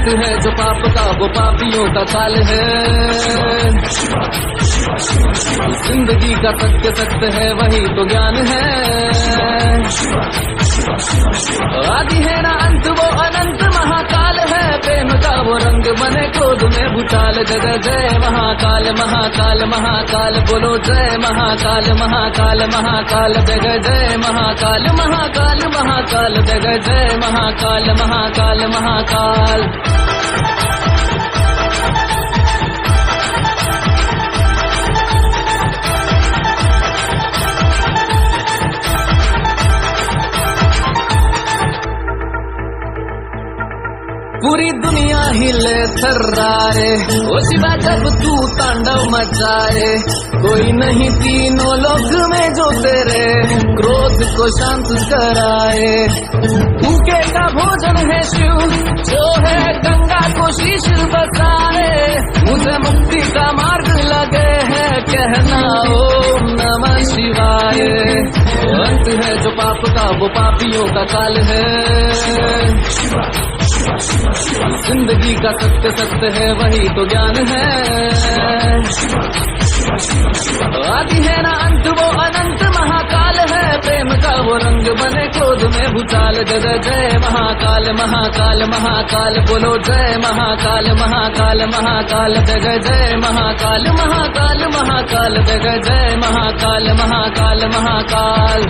अंत है जो पाप का वो पापियों का काल है। जिंदगी का सत्य सत्य है वही तो ज्ञान है। आदि है ना अंत वो अनंत महाकाल है। प्रेम का वो रंग बने क्रोध में भूचाल। जय जय महाकाल महाकाल महाकाल बोलो जय महाकाल महाकाल महाकाल। जय जय महाकाल महाकाल महाकाल। जय जय महाकाल महाकाल महाकाल। पूरी दुनिया हिले थर्रारे ओ शिवा जब तू तांडव मचाए। कोई नहीं तीनों लोक में जो तेरे क्रोध को शांत कराए। भूखे का भोजन है शिव जो है गंगा को शीश बसाए। मुझे मुक्ति का मार्ग लगे है कहना ओम नमः शिवाय। अंत है जो पाप का वो पापियों का काल है। जिंदगी का सत्य सत्य है वही तो ज्ञान है। आदि है ना अंत वो अनंत महाकाल है। प्रेम का वो रंग बने क्रोध में भूचाल। जय जय महाकाल महाकाल महाकाल बोलो जय महाकाल महाकाल महाकाल। जय जय महाकाल महाकाल महाकाल। जय जय महाकाल महाकाल महाकाल।